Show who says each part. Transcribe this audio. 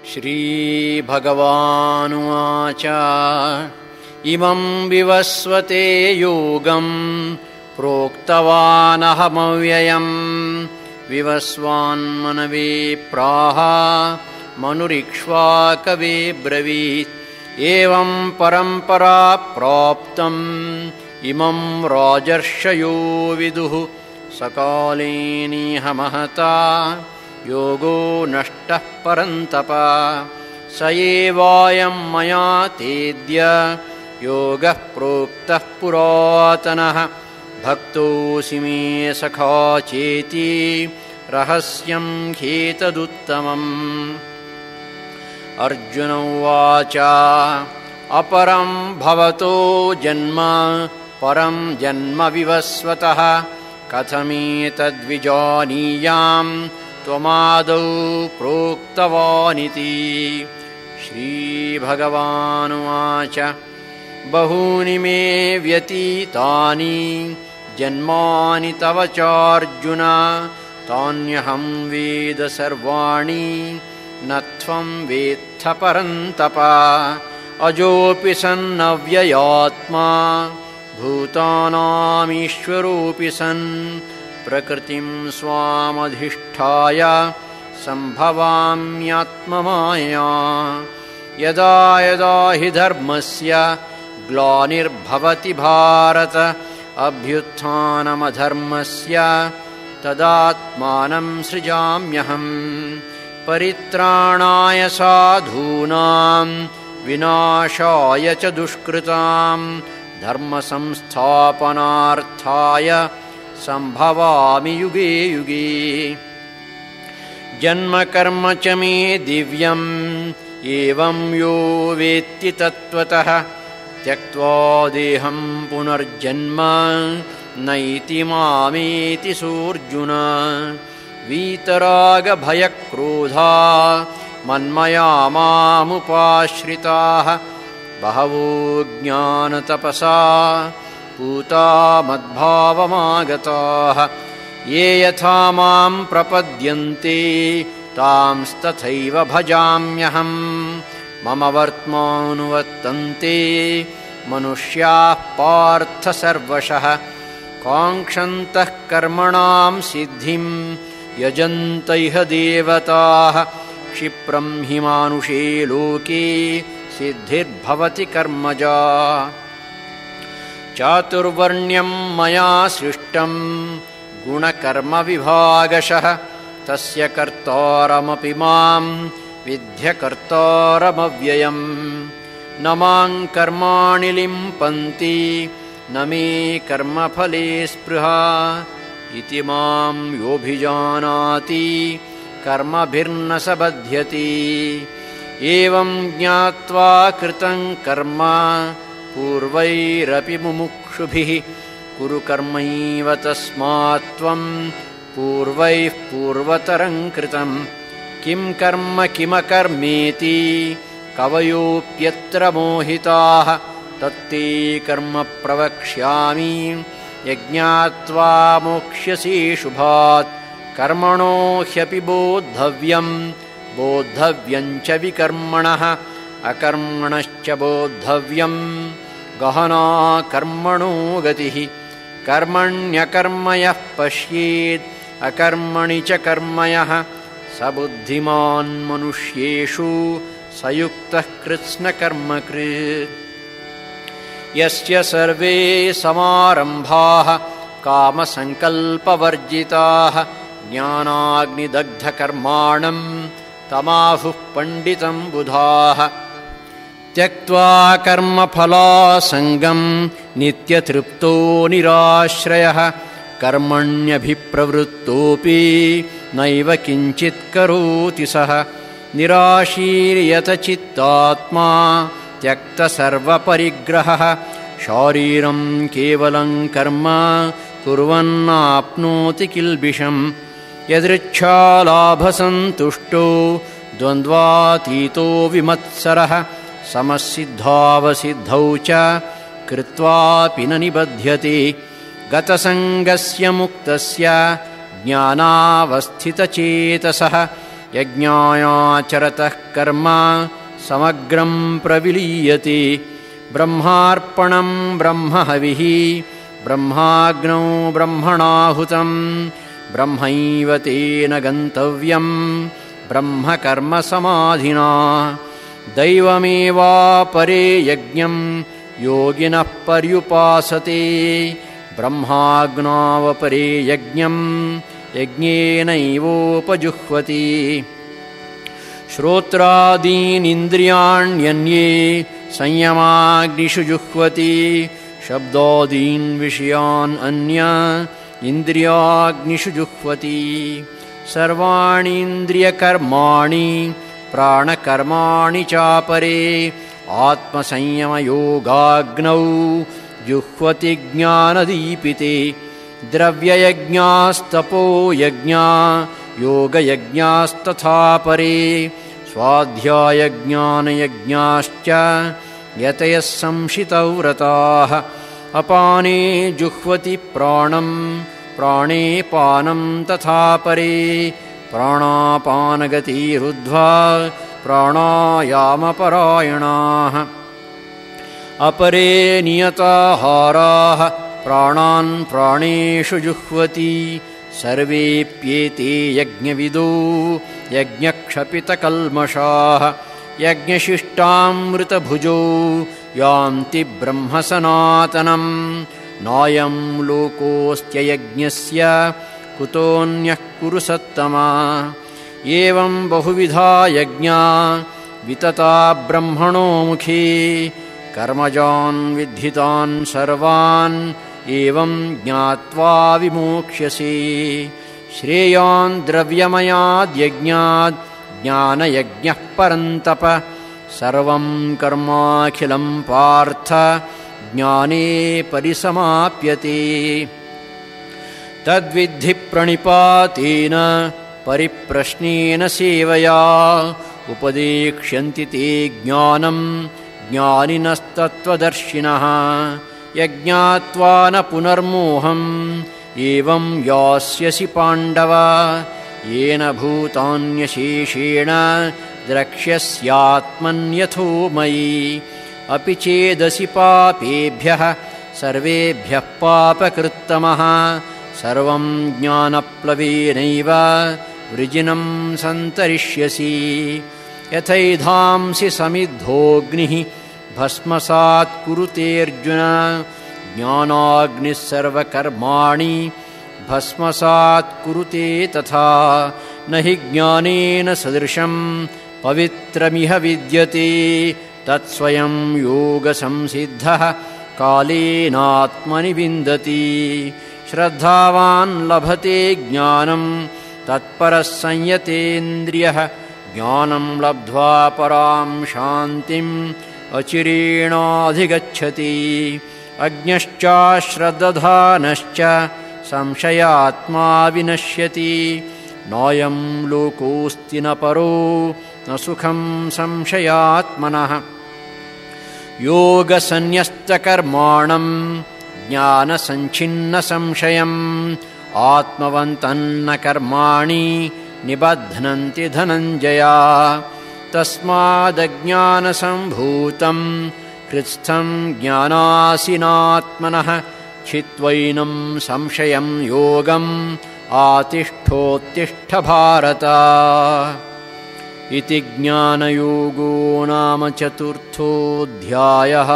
Speaker 1: श्रीभगवानुवाच इमं विवस्वते योगं प्रोक्तवानहमव्ययम् विवस्वान्मनवे प्राह मनुरिक्ष्वाकवे ब्रवीत् एवं परम्परा प्राप्तम् इमं राजर्षयो विदुः सकालेनेह महता योगो नष्टः परन्तप स एवायं मया तेद्य योगः प्रोक्तः पुरातनः भक्तोऽसि मे सखा चेति रहस्यं ह्येतदुत्तमम् अर्जुन उवाच अपरं भवतो जन्म परं जन्म विवस्वतः कथमेतद्विजानीयाम् त्वमादौ प्रोक्तवानिति। श्रीभगवानुवाच बहूनि मे व्यतीतानि जन्मानि तव चार्जुन तान्यहं वेद सर्वाणि न त्वं वेत्थ परन्तप अजोऽपि सन्नव्ययात्मा भूतानामीश्वरोऽपि सन् प्रकृतिं स्वामधिष्ठाय सम्भवाम्यात्ममाया यदा यदा हि धर्मस्य ग्लानिर्भवति भारत अभ्युत्थानमधर्मस्य तदात्मानं सृजाम्यहम् परित्राणाय साधूनां विनाशाय च दुष्कृतां धर्मसंस्थापनार्थाय सम्भवामि युगे युगे जन्म कर्म च मे दिव्यम् एवं यो वेत्ति तत्त्वतः त्यक्त्वा देहं पुनर्जन्म नैति मामेति सोऽर्जुन वीतरागभयक्रोधा मन्मया मामुपाश्रिताः बहवो ज्ञानतपसा पूता मद्भावमागताः ये यथा मां प्रपद्यन्ते तांस्तथैव भजाम्यहम् मम वर्त्मानुवर्तन्ते मनुष्याः पार्थ सर्वशः काङ्क्षन्तः कर्मणां सिद्धिं यजन्त इह देवताः क्षिप्रं हि मानुषे लोके सिद्धिर्भवति कर्मजा चातुर्वर्ण्यं मया सृष्टं गुणकर्मविभागशः तस्य कर्तारमपि मां विद्य कर्तारमव्ययम् न मां कर्माणि लिम्पन्ति न मे कर्मफले स्पृहा इति मां योऽभिजानाति कर्मभिर्न स बध्यति एवं ज्ञात्वा कृतं कर्म पूर्वैरपि मुमुक्षुभिः कुरु कर्मैव तस्मात् त्वं पूर्वैः पूर्वतरं कृतं किं कर्म किमकर्मेति कवयोऽप्यत्र मोहिताः तत्ते कर्म प्रवक्ष्यामि यज्ञात्वा मोक्ष्यसि शुभात् कर्मणो ह्यपि बोद्धव्यं बोद्धव्यं च विकर्मणः अकर्मणश्च बोद्धव्यं गहना कर्मणो गतिः कर्मण्यकर्म यः पश्येत् अकर्मणि च कर्म यः स बुद्धिमान् मनुष्येषु स युक्तः कृत्स्नकर्मकृत् यस्य सर्वे समारम्भाः कामसङ्कल्पवर्जिताः ज्ञानाग्निदग्धकर्माणं तमाहुः पण्डितं बुधाः त्यक्त्वा कर्मफलासङ्गं नित्यतृप्तो निराश्रयः कर्मण्यभिप्रवृत्तोऽपि नैव किञ्चित् करोति सः निराशीर्यतचित्तात्मा त्यक्तसर्वपरिग्रहः शारीरं केवलं कर्म कुर्वन्नाप्नोति किल्बिषम् यदृच्छालाभसन्तुष्टो द्वन्द्वातीतो विमत्सरः समसिद्धावसिद्धौ च कृत्वापि न निबध्यते गतसङ्गस्य मुक्तस्य ज्ञानावस्थितचेतसः यज्ञायाचरतः कर्म समग्रं प्रविलीयते ब्रह्मार्पणं ब्रह्महविः ब्रह्माग्नौ ब्रह्मणाहुतं ब्रह्मैव तेन गन्तव्यं ब्रह्मकर्मसमाधिना दैवमेवापरे यज्ञं योगिनः पर्युपासते ब्रह्माग्नावपरे यज्ञं यज्ञेनैवोपजुह्वति श्रोत्रादीनिन्द्रियाण्यन्ये संयमाग्निषु जुह्वति शब्दादीन् विषयान् अन्य इन्द्रियाग्निषु जुह्वति सर्वाणीन्द्रियकर्माणि प्राणकर्माणि चापरे आत्मसंयमयोगाग्नौ जुह्वति ज्ञानदीपिते द्रव्ययज्ञास्तपोयज्ञा योगयज्ञास्तथा परे स्वाध्यायज्ञानयज्ञाश्च यतयः संशितौ व्रताः अपाने जुह्वति प्राणं प्राणे पानं तथा परे प्राणापानगतिरुद्ध्वा प्राणायामपरायणाः अपरे नियताहाराः प्राणान् प्राणेषु जुह्वति सर्वेप्येते यज्ञविदो यज्ञक्षपितकल्मषाः यज्ञशिष्टामृतभुजो यान्ति ब्रह्मसनातनं नायं लोकोऽस्त्ययज्ञस्य कुतोऽन्यः कुरु सत्तमा एवं बहुविधा यज्ञा वितता ब्रह्मणो मुखे कर्मजान् विद्धितान् सर्वान् एवं ज्ञात्वा विमोक्ष्यसे श्रेयान् द्रव्यमयाद्यज्ञात् ज्ञानयज्ञः परन्तप सर्वं कर्माखिलं पार्थ ज्ञाने परिसमाप्यते तद्विद्धि प्रणिपातेन परिप्रश्नेन सेवया उपदेक्ष्यन्ति ते ज्ञानं ज्ञानिनस्तत्त्वदर्शिनः यज्ञात्वा न पुनर्मोहम् एवं यास्यसि पाण्डव येन भूतान्यशेषेण द्रक्ष्यस्यात्मन्यथो मयि अपि चेदसि पापेभ्यः सर्वेभ्यः पापकृत्तमः सर्वं ज्ञानप्लवेनैव वृजिनं सन्तरिष्यसि यथैधांसि समिद्धोऽग्निः भस्मसात् कुरुतेऽर्जुन ज्ञानाग्निः सर्वकर्माणि भस्मसात् कुरुते तथा न हि ज्ञानेन सदृशं पवित्रमिह विद्यते तत्स्वयं योगसंसिद्धः कालेनात्मनि विन्दति श्रद्धावान् लभते ज्ञानं तत्परः संयतेन्द्रियः ज्ञानं लब्ध्वा परां शान्तिम् अचिरेणाधिगच्छति अज्ञश्चाश्रद्दधानश्च संशयात्मा विनश्यति नायं लोकोऽस्ति न परो न सुखं संशयात्मनः योगसन्न्यस्तकर्माणं ज्ञानसञ्छिन्नसंशयम् आत्मवन्तन्न कर्माणि निबध्नन्ति धनञ्जया तस्मादज्ञानसम्भूतं हृत्स्थं ज्ञानासीनात्मनः छित्त्वैनं संशयं योगम् आतिष्ठोत्तिष्ठ भारत इति ज्ञानयोगो नाम चतुर्थोऽध्यायः।